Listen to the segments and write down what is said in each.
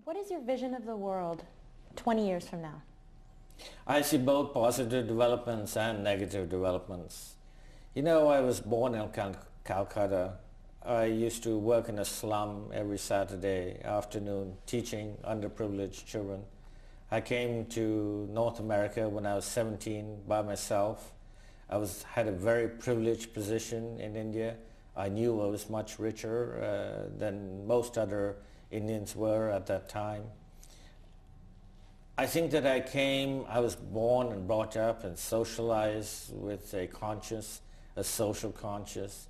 What is your vision of the world 20 years from now? I see both positive developments and negative developments. You know, I was born in Calcutta. I used to work in a slum every Saturday afternoon teaching underprivileged children. I came to North America when I was 17 by myself. Had a very privileged position in India. I knew I was much richer than most other Indians were at that time. I think that I was born and brought up and socialized with a social conscience,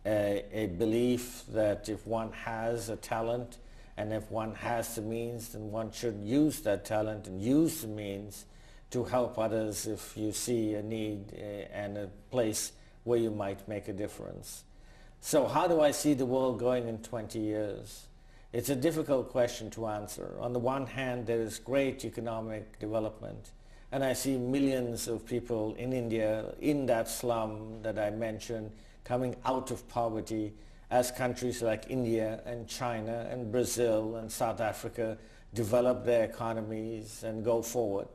a belief that if one has a talent and if one has the means, then one should use that talent and use the means to help others if you see a need and a place where you might make a difference. So how do I see the world going in 20 years? It's a difficult question to answer. On the one hand, there is great economic development, and I see millions of people in India, in that slum that I mentioned, coming out of poverty as countries like India and China and Brazil and South Africa develop their economies and go forward.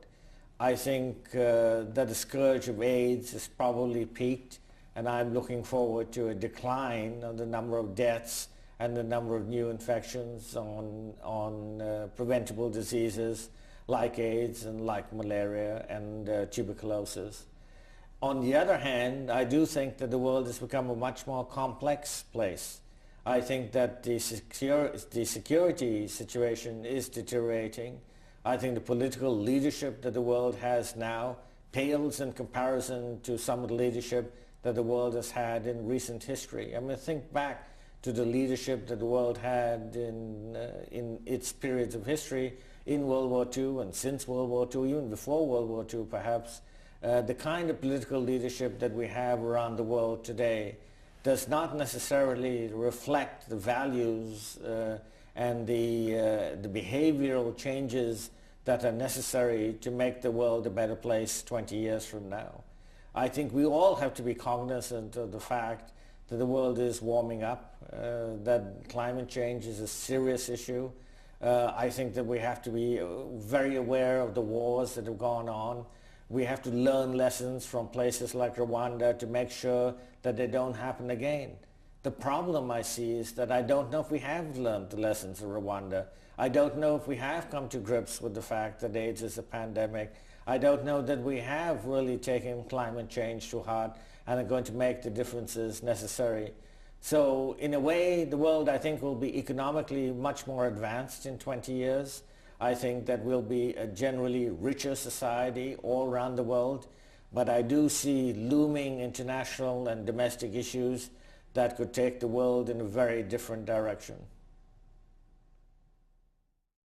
I think that the scourge of AIDS has probably peaked, and I'm looking forward to a decline of the number of deaths and the number of new infections on preventable diseases like AIDS and like malaria and tuberculosis. On the other hand, I do think that the world has become a much more complex place. I think that the security situation is deteriorating. I think the political leadership that the world has now pales in comparison to some of the leadership that the world has had in recent history. I mean, think back to the leadership that the world had in its periods of history in World War II and since World War II, even before World War II perhaps. The kind of political leadership that we have around the world today does not necessarily reflect the values and the behavioral changes that are necessary to make the world a better place 20 years from now. I think we all have to be cognizant of the fact that the world is warming up, that climate change is a serious issue. I think that we have to be very aware of the wars that have gone on. We have to learn lessons from places like Rwanda to make sure that they don't happen again. The problem I see is that I don't know if we have learned the lessons of Rwanda. I don't know if we have come to grips with the fact that AIDS is a pandemic. I don't know that we have really taken climate change to heart and are going to make the differences necessary. So in a way, the world, I think, will be economically much more advanced in 20 years. I think that we'll be a generally richer society all around the world. But I do see looming international and domestic issues that could take the world in a very different direction.